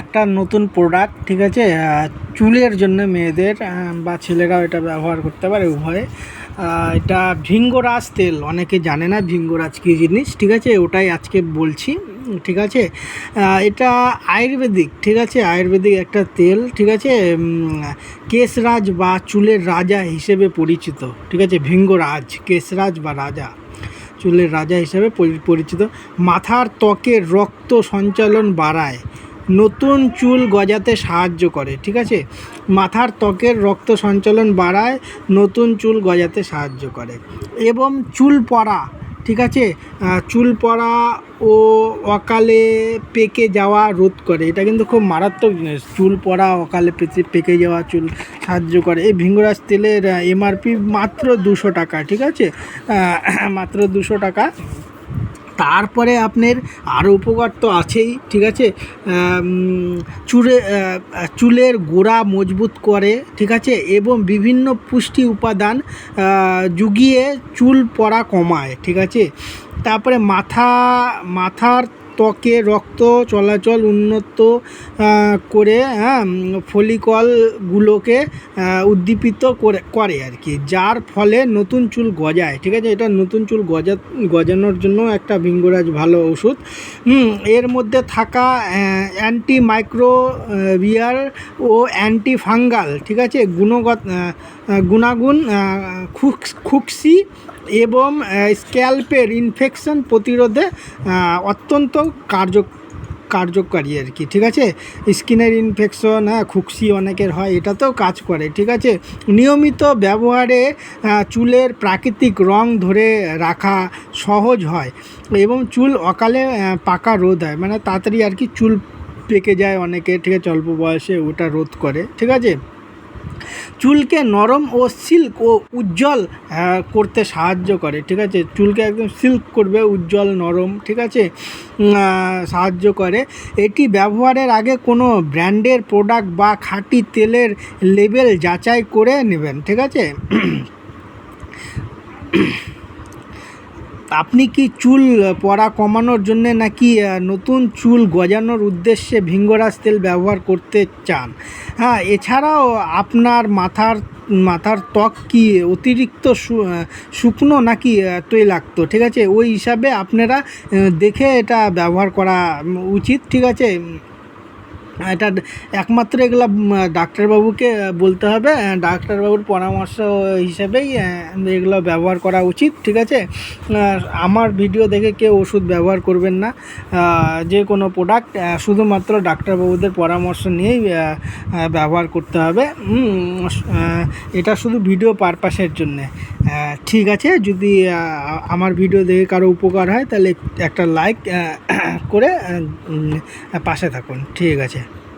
একটা নতুন প্রোডাক্ট, ঠিক আছে, চুলের জন্য মেয়েদের বা ছেলেরাও এটা ব্যবহার করতে পারে, উভয়ে। এটা ভিঙ্গরাজ তেল, অনেকে জানে না ভিঙ্গরাজ কী জিনিস, ঠিক আছে, ওটাই আজকে বলছি, ঠিক আছে। এটা আয়ুর্বেদিক, ঠিক আছে, আয়ুর্বেদিক একটা তেল, ঠিক আছে, কেশরাজ বা চুলের রাজা হিসেবে পরিচিত, ঠিক আছে, ভিঙ্গরাজ, কেশরাজ বা রাজা, চুলের রাজা হিসেবে পরিচিত। মাথার ত্বকের রক্ত সঞ্চালন বাড়ায়, নতুন চুল গজাতে সাহায্য করে, ঠিক আছে, মাথার ত্বকের রক্ত সঞ্চালন বাড়ায়, নতুন চুল গজাতে সাহায্য করে, এবং চুল পড়া, ঠিক আছে, চুল পড়া ও অকালে পেকে যাওয়া রোধ করে। এটা কিন্তু খুব মারাত্মক জিনিস, চুল পড়া, অকালে পেকে যাওয়া চুল সাহায্য করে। এই ভিঙ্গরাজ তেলের এমআরপি মাত্র 200 টাকা, ঠিক আছে, মাত্র 200 টাকা। তারপরে আপনার আরও উপকার তো আছেই, ঠিক আছে, চুলের গোড়া মজবুত করে, ঠিক আছে, এবং বিভিন্ন পুষ্টি উপাদান জুগিয়ে চুল পড়া কমায়, ঠিক আছে। তারপরে মাথার ত্বকে রক্ত চলাচল উন্নত করে, ফলিকলগুলোকে উদ্দীপিত করে আর কি, যার ফলে নতুন চুল গজায়, ঠিক আছে। এটা নতুন চুল গজানোর জন্য একটা ভিঙ্গরাজ ভালো ওষুধ। এর মধ্যে থাকা অ্যান্টি মাইক্রোবিয়াল ও অ্যান্টি ফাঙ্গাল, ঠিক আছে, গুণাগুণ খুকসি এবং স্ক্যাল্পের ইনফেকশন প্রতিরোধে অত্যন্ত কার্যকারী আর কি, ঠিক আছে। স্কিনের ইনফেকশন, খুকসি অনেকের হয়, এটাতেও কাজ করে, ঠিক আছে। নিয়মিত ব্যবহারে চুলের প্রাকৃতিক রং ধরে রাখা সহজ হয় এবং চুল অকালে পাকা রোধ হয়, মানে তাড়াতাড়ি আর কি চুল পেকে যায় অনেকের, ঠিক আছে, অল্প বয়সে, ওটা রোধ করে, ঠিক আছে। চুলকে নরম ও সিল্ক ও উজ্জ্বল করতে সাহায্য করে, ঠিক আছে, চুলকে একদম সিল্ক করবে, উজ্জ্বল নরম, ঠিক আছে, সাহায্য করে। এটি ব্যবহারের আগে কোনো ব্র্যান্ডের প্রোডাক্ট বা খাঁটি তেলের লেবেল যাচাই করে নেবেন, ঠিক আছে। আপনি কি চুল পড়া কমানোর জন্যে নাকি নতুন চুল গজানোর উদ্দেশ্যে ভিঙ্গরাজ তেল ব্যবহার করতে চান? এছাড়াও আপনার মাথার ত্বক কি অতিরিক্ত শুকনো নাকি তৈলাক্ত, ঠিক আছে, ওই হিসাবে আপনারা দেখে এটা ব্যবহার করা উচিত, ঠিক আছে। এটা একমাত্র এগুলো ডাক্তারবাবুকে বলতে হবে, ডাক্তারবাবুর পরামর্শ হিসেবেই এগুলো ব্যবহার করা উচিত, ঠিক আছে। আমার ভিডিও দেখে কেউ ওষুধ ব্যবহার করবেন না, যে কোনো প্রোডাক্ট শুধুমাত্র ডাক্তারবাবুদের পরামর্শ নিয়েই ব্যবহার করতে হবে। এটা শুধু ভিডিও পারপাসের জন্যে, ঠিক আছে। যদি আমার ভিডিও দেখে কারো উপকার হয় তাহলে একটা লাইক করে পাশে থাকুন, ঠিক আছে।